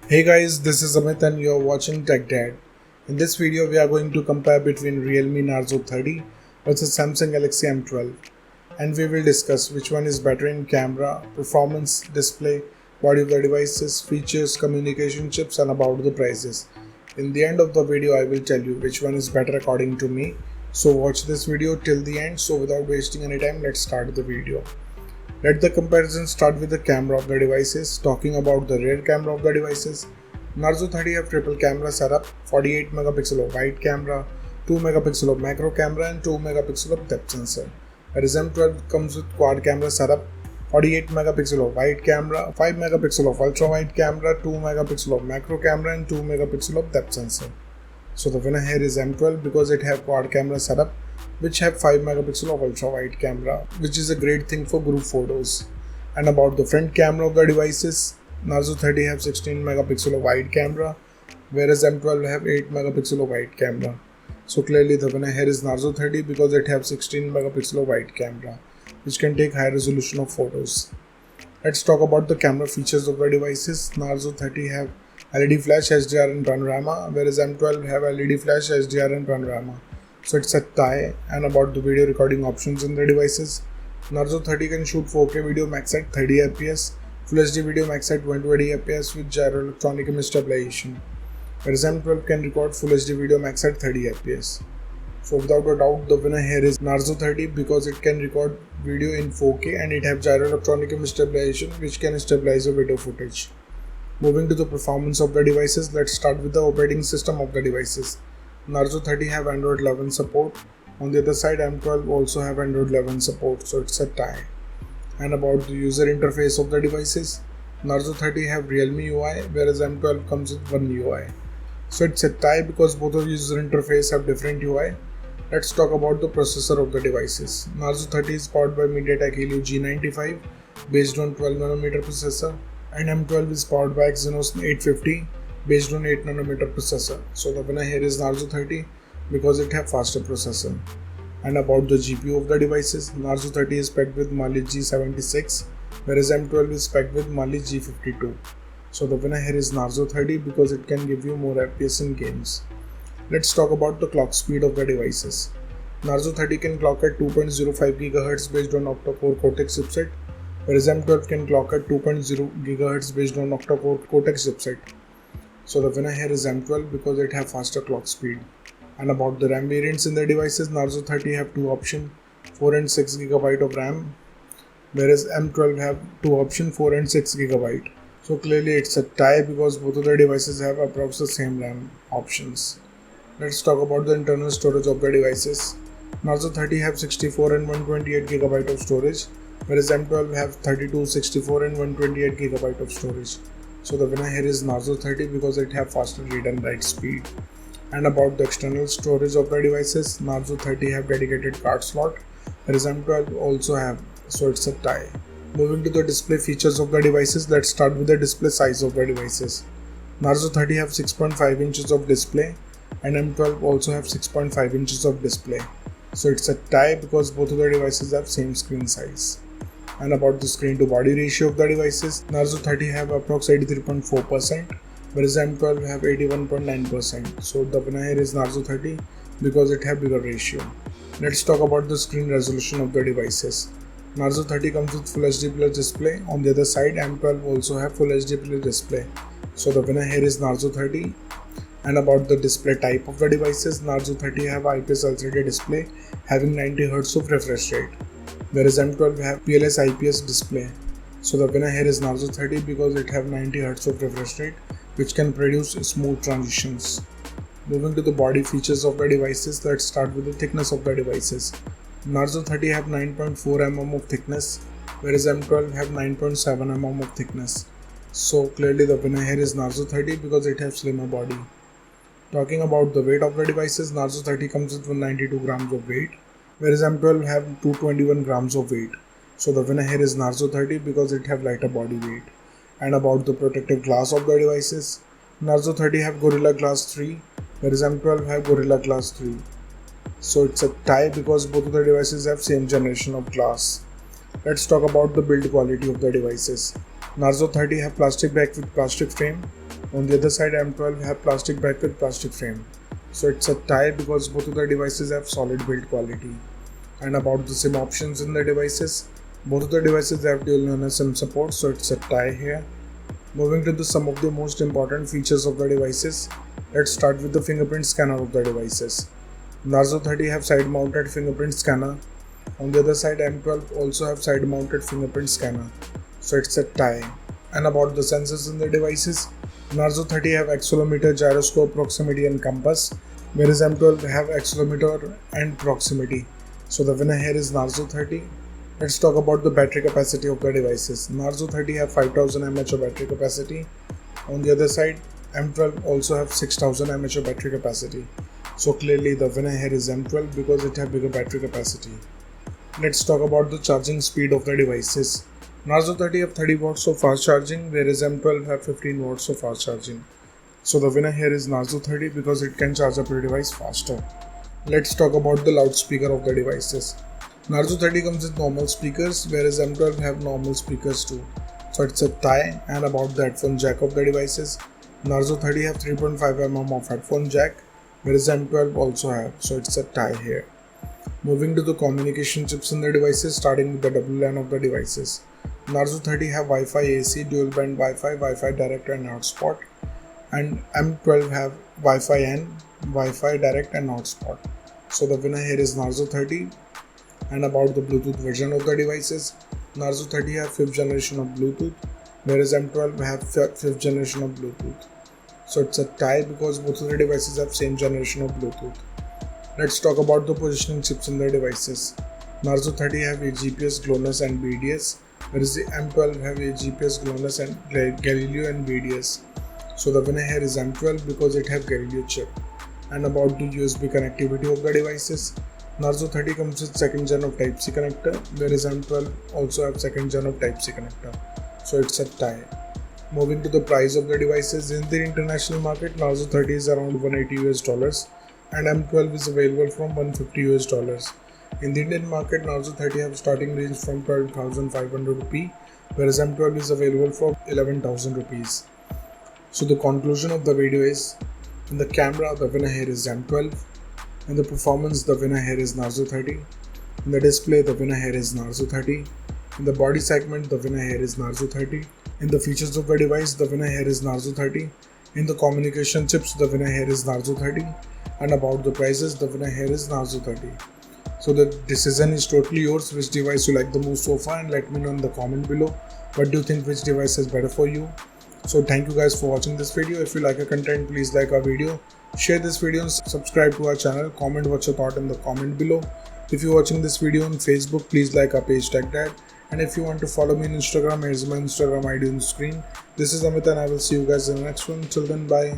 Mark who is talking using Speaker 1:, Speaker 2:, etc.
Speaker 1: Hey guys, this is Amit and you're watching Tech Dad. In this video, we are going to compare between Realme Narzo 30 versus Samsung Galaxy M12, and we will discuss which one is better in camera, performance, display, body of the devices, features, communication chips, and about the prices. In the end of the video, I will tell you which one is better according to me. So watch this video till the end. So without wasting any time, let's start the video. Let the comparison start with the camera of the devices. Talking about the rear camera of the devices, Narzo 30 have triple camera setup, 48 megapixel of wide camera, 2 megapixel of macro camera and 2 megapixel of depth sensor. Whereas M12 comes with quad camera setup, 48 megapixel of wide camera, 5 megapixel of ultra wide camera, 2 megapixel of macro camera and 2 megapixel of depth sensor. So the winner here is M12 because it have quad camera setup which have 5 megapixel of ultra wide camera, which is a great thing for group photos. And about the front camera of the devices, Narzo 30 have 16 megapixel of wide camera, whereas M12 have 8 megapixel of wide camera. So clearly the winner here is Narzo 30 because it have 16 megapixel of wide camera, which can take high resolution of photos. Let's talk about the camera features of the devices. Narzo 30 have LED flash, HDR and panorama, whereas M12 have LED flash, HDR and panorama. So it's a tie. And about the video recording options in the devices, Narzo 30 can shoot 4K video max at 30 fps, Full HD video max at 120 fps with gyro electronic image stabilization, whereas M12 can record Full HD video max at 30 fps. So without a doubt, the winner here is Narzo 30 because it can record video in 4K and it have gyro electronic image stabilization which can stabilize the video footage. Moving to the performance of the devices, let's start with the operating system of the devices. Narzo 30 have Android 11 support. On the other side, M12 also have Android 11 support, so it's a tie. And about the user interface of the devices, Narzo 30 have Realme UI, whereas M12 comes with one UI. So it's a tie because both of user interface have different UI. Let's talk about the processor of the devices. Narzo 30 is powered by MediaTek Helio G95 based on 12nm processor, and M12 is powered by Exynos 850 based on 8nm processor. So the winner here is Narzo 30 because it have faster processor. And about the GPU of the devices, Narzo 30 is packed with Mali G76, whereas M12 is packed with Mali G52. So the winner here is Narzo 30 because it can give you more FPS in games. Let's talk about the clock speed of the devices. Narzo 30 can clock at 2.05 GHz based on octa-core Cortex chipset, whereas M12 can clock at 2.0 GHz based on octa-core Cortex chipset. So the winner here is M12 because it have faster clock speed. And about the RAM variants in the devices, Narzo 30 have two options, 4 and 6 GB of RAM, whereas M12 have two options, 4 and 6 GB. So clearly it's a tie because both of the devices have approximately the same RAM options. Let's talk about the internal storage of the devices. Narzo 30 have 64 and 128 GB of storage, whereas M12 have 32, 64 and 128 GB of storage. So the winner here is Narzo 30 because it have faster read and write speed. And about the external storage of the devices, Narzo 30 have dedicated card slot, whereas M12 also have, so it's a tie. Moving to the display features of the devices, let's start with the display size of the devices. Narzo 30 have 6.5 inches of display and M12 also have 6.5 inches of display. So it's a tie because both of the devices have same screen size. And about the screen to body ratio of the devices, Narzo 30 have approximately 83.4%, whereas M12 have 81.9%. So the winner here is Narzo 30 because it have bigger ratio. Let's talk about the screen resolution of the devices. Narzo 30 comes with Full HD Plus display. On the other side, M12 also have Full HD Plus display. So the winner here is Narzo 30. And about the display type of the devices, Narzo 30 have IPS LCD display having 90 Hz of refresh rate, whereas M12 have PLS IPS display. So the winner here is Narzo 30 because it have 90 Hz of refresh rate which can produce smooth transitions. Moving to the body features of the devices, let's start with the thickness of the devices. Narzo 30 have 9.4 mm of thickness, whereas M12 have 9.7 mm of thickness. So clearly the winner here is Narzo 30 because it has slimmer body. Talking about the weight of the devices, Narzo 30 comes with 192 grams of weight, whereas M12 have 221 grams of weight. So the winner here is Narzo 30 because it have lighter body weight. And about the protective glass of the devices, Narzo 30 have Gorilla Glass 3, whereas M12 have Gorilla Glass 3. So it's a tie because both of the devices have same generation of glass. Let's talk about the build quality of the devices. Narzo 30 have plastic back with plastic frame, On the other side, M12 have plastic back with plastic frame. So it's a tie because both of the devices have solid build quality. And about the SIM options in the devices, both of the devices have dual SIM support, so it's a tie here. Moving to some of the most important features of the devices, let's start with the fingerprint scanner of the devices. Narzo 30 have side mounted fingerprint scanner. On the other side, M12 also have side mounted fingerprint scanner, so it's a tie. And about the sensors in the devices, Narzo 30 have accelerometer, gyroscope, proximity and compass, whereas M12 have accelerometer and proximity. So the winner here is Narzo 30. Let's talk about the battery capacity of the devices. Narzo 30 have 5000 mAh of battery capacity. On the other side, M12 also have 6000 mAh of battery capacity. So clearly the winner here is M12 because it have bigger battery capacity. Let's talk about the charging speed of the devices. Narzo 30 have 30 watts of fast charging, whereas M12 have 15 watts of fast charging. So the winner here is Narzo 30 because it can charge up your device faster. Let's talk about the loudspeaker of the devices. Narzo 30 comes with normal speakers, whereas M12 have normal speakers too. So it's a tie. And about the headphone jack of the devices, Narzo 30 have 3.5 mm of headphone jack, whereas M12 also have. So it's a tie here. Moving to the communication chips in the devices, starting with the WLAN of the devices. Narzo 30 have Wi-Fi AC, dual band Wi-Fi, Wi-Fi direct and hotspot, and M12 have Wi-Fi N, Wi-Fi direct and hotspot. So the winner here is Narzo 30. And about the Bluetooth version of the devices, Narzo 30 have 5th generation of Bluetooth, whereas M12 have 5th generation of Bluetooth. So it's a tie because both of the devices have same generation of Bluetooth. Let's talk about the positioning chips in the devices. Narzo 30 have a GPS, GLONASS and BDS, whereas the M12 have a GPS, GLONASS and Galileo and BDS. So the winner here is M12 because it have Galileo chip. And about the USB connectivity of the devices, Narzo 30 comes with 2nd gen of Type-C connector, whereas M12 also have 2nd gen of Type-C connector. So it's a tie. Moving to the price of the devices, in the international market, Narzo 30 is around $180 and M12 is available from $150. In the Indian market, Narzo 30 have starting range from 12,500 rupee, whereas M12 is available for 11,000 rupees. So the conclusion of the video is, in the camera, the winner here is M12. In the performance, the winner here is Narzo 30. In the display, the winner here is Narzo 30. In the body segment, the winner here is Narzo 30. In the features of the device, the winner here is Narzo 30. In the communication chips, the winner here is Narzo 30. And about the prices, the winner here is Narzo 30. So the decision is totally yours, which device you like the most so far, and let me know in the comment below what do you think, which device is better for you. So thank you guys for watching this video. If you like our content, please like our video, share this video and subscribe to our channel. Comment what's your thought in the comment below. If you're watching this video on Facebook, please like our page TechDad. And if you want to follow me on Instagram, here's my Instagram ID on the screen. This is Amit and I will see you guys in the next one. Till then, bye.